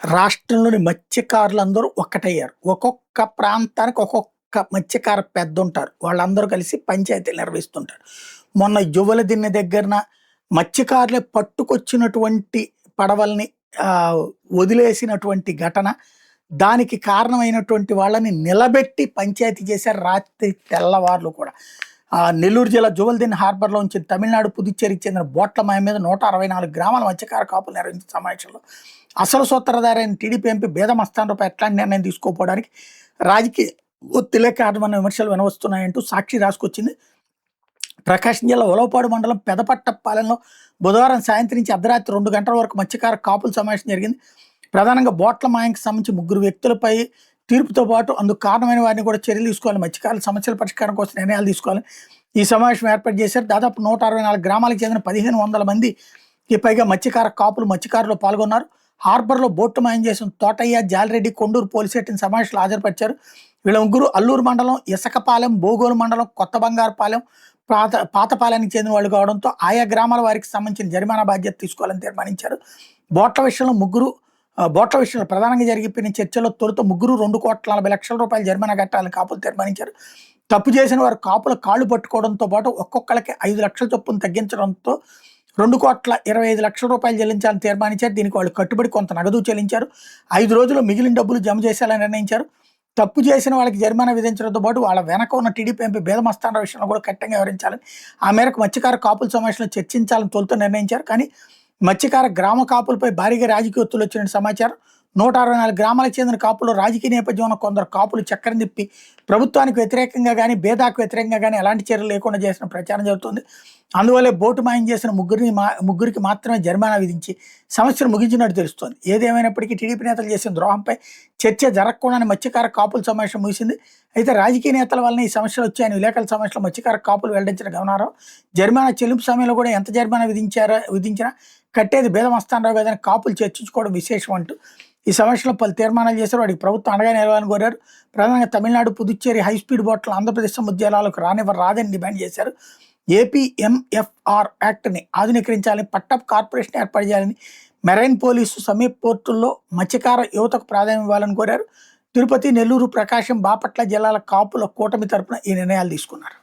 రాష్ట్రంలోని మత్స్యకారులందరూ ఒక్కటయ్యారు. ఒక్కొక్క ప్రాంతానికి ఒక్కొక్క మత్స్యకార పెద్దుంటారు. వాళ్ళందరూ కలిసి పంచాయతీలు నిర్వహిస్తుంటారు. మొన్న జువలదిన్నె దగ్గరన మత్స్యకారులే పట్టుకొచ్చినటువంటి పడవల్ని వదిలేసినటువంటి ఘటన, దానికి కారణమైనటువంటి వాళ్ళని నిలబెట్టి పంచాయతీ చేశారు రాత్రి తెల్లవార్లు కూడా. నెల్లూరు జిల్లా జువల్దిన్నె హార్బర్‌లోంచి తమిళనాడు, పుదుచ్చేరికి చెందిన బోట్ల మాయ మీద 164 గ్రామాల మత్స్యకార కాపులు నిర్వహించిన సమావేశంలో అసలు సూత్రధారి అయిన టీడీపీ ఎంపీ బేద మస్తాన్‌రావుపై ఎట్లాంటి నిర్ణయం తీసుకోకపోవడానికి రాజకీయ ఒత్తిళ్లే కారణమన్న విమర్శలు వినవస్తున్నాయంటూ సాక్షి రాసుకొచ్చింది. ప్రకాశం జిల్లా ఉలవపాడు మండలం పెదపట్టపాలెంలో బుధవారం సాయంత్రం నుంచి అర్ధరాత్రి 2 గంటల వరకు మత్స్యకార కాపుల సమావేశం జరిగింది. ప్రధానంగా బోట్ల మాయంకి సంబంధించి 3 వ్యక్తులపై తీర్పుతో పాటు అందుకు కారణమైన వారిని కూడా చర్యలు తీసుకోవాలి, మత్స్యకారుల సమస్యల పరిష్కారం కోసం నిర్ణయాలు తీసుకోవాలి. ఈ సమావేశం ఏర్పాటు చేశారు. దాదాపు 164 గ్రామాలకు చెందిన 1500 మందికి పైగా మత్స్యకార కాపులు మత్స్యకారులు పాల్గొన్నారు. హార్బర్లో బోట్లు మాయం చేసిన తోటయ్య, జాలిరెడ్డి, కొండూరు పోలీసులు సమావేశంలో హాజరుపరిచారు. వీళ్ళ ముగ్గురు అల్లూరు మండలం ఇసకపాలెం, బోగోలు మండలం కొత్త బంగారుపాలెం, పాతపాలెనికి చెందిన వాళ్ళు కావడంతో ఆయా గ్రామాల వారికి సంబంధించిన జరిమానా బాధ్యత తీసుకోవాలని తీర్మానించారు. బోట్ల విషయంలో ప్రధానంగా జరిగిపోయిన చర్చలో తొలుత ముగ్గురు 2,40,00,000 జరిమానా కట్టాలని కాపులు తీర్మానించారు. తప్పు చేసిన వారు కాపుల కాళ్ళు పట్టుకోవడంతో పాటు ఒక్కొక్కరికి 5 లక్షల చొప్పున తగ్గించడంతో 2,25,00,000 చెల్లించాలని తీర్మానించారు. దీనికి వాళ్ళు కట్టుబడి కొంత నగదు చెల్లించారు. 5 రోజుల్లో మిగిలిన డబ్బులు జమ చేసేలా నిర్ణయించారు. తప్పు చేసిన వాళ్ళకి జరిమానా విధించడంతో పాటు వాళ్ళ వెనక ఉన్న టీడీపీ ఎంపీ బేద మస్తాన్‌రావు విషయంలో కూడా కఠినంగా వివరించాలని, ఆ మేరకు మత్స్యకార కాపుల సమావేశంలో చర్చించాలని తొలుత నిర్ణయించారు. కానీ మత్స్యకార గ్రామ కాపులపై భారీగా రాజకీయ ఒత్తిళ్లు వచ్చిన సమాచారం. 164 గ్రామాలకు చెందిన కాపులు రాజకీయ నేపథ్యం ఉన్న కొందరు కాపులు చక్రం తిప్పి ప్రభుత్వానికి వ్యతిరేకంగా కానీ బేదాకు వ్యతిరేకంగా కానీ ఎలాంటి చర్యలు లేకుండా చేసిన ప్రచారం జరుగుతుంది. అందువల్లే బోటు మాయం చేసిన ముగ్గురికి మాత్రమే జరిమానా విధించి సమస్యను ముగించినట్టు తెలుస్తోంది. ఏదేమైనప్పటికీ టీడీపీ నేతలు చేసిన ద్రోహంపై చర్చ జరగకుండానే మత్స్యకార కాపుల సమావేశం ముగిసింది. అయితే రాజకీయ నేతల వలన ఈ సమస్యలు వచ్చాయని విలేకరుల సమావేశంలో మత్స్యకార కాపులు వెల్లడించిన గమనారం. జరిమానా చెల్లింపు సమయంలో కూడా ఎంత జరిమానా విధించినా కట్టేది బేద మస్తాన్‌రావు కాదని కాపులు చర్చించుకోవడం విశేషం అంటూ ఈ సమావేశంలో పలు తీర్మానాలు చేశారు. వాడికి ప్రభుత్వం అండగా నిలవాలని కోరారు. ప్రధానంగా తమిళనాడు, పుదుచ్చేరి హైస్పీడ్ బోట్లను ఆంధ్రప్రదేశ్ సముద్ర జలాలకు రాదని డిమాండ్ చేశారు. ఏపీఎంఎఫ్ఆర్ యాక్ట్ని ఆధునీకరించాలని, పట్టప్ కార్పొరేషన్ ఏర్పాటు చేయాలని, మెరైన్ పోలీసు సమీప పోర్టుల్లో మత్స్యకార యువతకు ప్రాధాన్యం ఇవ్వాలని కోరారు. తిరుపతి, నెల్లూరు, ప్రకాశం, బాపట్ల జిల్లాల కాపుల కూటమి తరపున ఈ నిర్ణయాలు తీసుకున్నారు.